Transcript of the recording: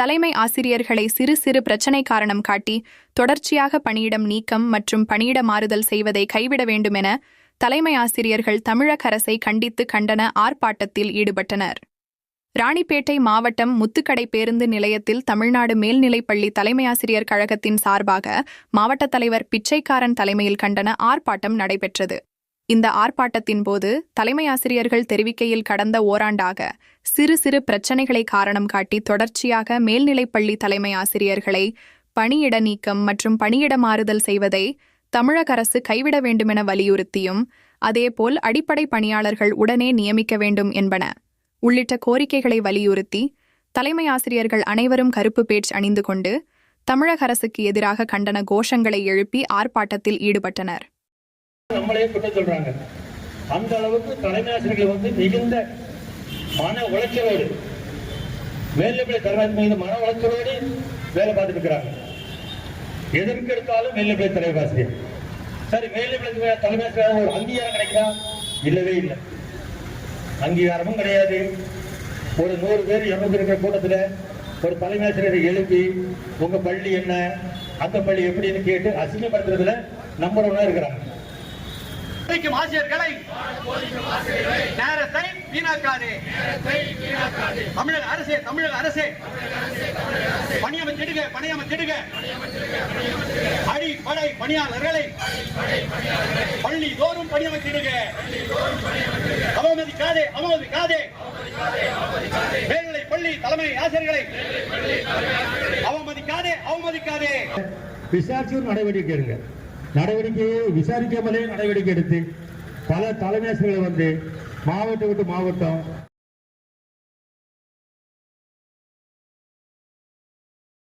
தலைமை ஆசிரியர்களை சிறு சிறு பிரச்சினை காரணம் காட்டி தொடர்ச்சியாக பணியிடம் நீக்கம் மற்றும் பணியிட மாறுதல் செய்வதை கைவிட வேண்டுமென தலைமை ஆசிரியர்கள் தமிழக அரசை கண்டித்து கண்டன ஆர்ப்பாட்டத்தில் ஈடுபட்டனர். ராணிப்பேட்டை மாவட்டம் முத்துக்கடை பேருந்து நிலையத்தில் தமிழ்நாடு மேல்நிலைப்பள்ளி தலைமை ஆசிரியர் கழகத்தின் சார்பாக மாவட்ட தலைவர் பிச்சைக்காரன் தலைமையில் கண்டன ஆர்ப்பாட்டம் நடைபெற்றது. இந்த ஆர்ப்பாட்டத்தின் போது தலைமை ஆசிரியர்கள் தெரிவிக்கையில் கடந்த ஓராண்டாக சிறு சிறு பிரச்சினைகளை காரணம் காட்டி தொடர்ச்சியாக மேல்நிலைப்பள்ளி தலைமை ஆசிரியர்களை பணியிட நீக்கம் மற்றும் பணியிட மாறுதல் செய்வதை தமிழக அரசு கைவிட வேண்டுமென வலியுறுத்தியும் அதேபோல் அடிப்படை பணியாளர்கள் உடனே நியமிக்க வேண்டும் என்பன உள்ளிட்ட கோரிக்கைகளை வலியுறுத்தி தலைமை ஆசிரியர்கள் அனைவரும் கருப்பு பேட்ஜ் அணிந்து கொண்டு தமிழக அரசுக்கு எதிராக கண்டன கோஷங்களை எழுப்பி ஆர்ப்பாட்டத்தில் ஈடுபட்டனர். நம்மளே குற்றம் சொல்றாங்க. அந்த அளவுக்கு தலைமை ஆசிரியர்கள் மிகுந்த மன உளைச்சலோடு மேல்நிலை தலைமை மீது மன உளைச்சலோடு வேலை பார்த்துட்டு இருக்கிறாங்க. எதற்கு எடுத்தாலும் மேல்நிலை தலைமை ஆசிரியர் சரி, மேல்நிலை தலைமை ஆசிரியர் ஒரு அங்கீகாரம் கிடைக்குதா? இல்லவே இல்லை. அங்கீகாரமும் கிடையாது. ஒரு 100 பேர் 200 இருக்கிற கூட்டத்தில் ஒரு தலைமை ஆசிரியரை எழுப்பி உங்க பள்ளி என்ன, அந்த பள்ளி எப்படின்னு கேட்டு அசிங்கப்படுத்துறதுல நம்பர் 1 இருக்கிறாங்க. ஆசிரியர்களை நேரத்தை வீணாக்காதே. தமிழக அரசே பணியமர்த்திடுக. அடிப்படை பணியாளர்களை பள்ளி தோறும் பணியமர்த்திடுக. அவமதிக்காதே. மேல்நிலை பள்ளி தலைமை ஆசிரியர்களை அவமதிக்காதே. விசாரிச்சு நடவடிக்கை எடுங்க. நடவடிக்கையை விசாரிக்காமலே நடவடிக்கை எடுத்து பல தலைமை ஆசிரியர்கள் மாவட்டம் விட்டு மாவட்டம்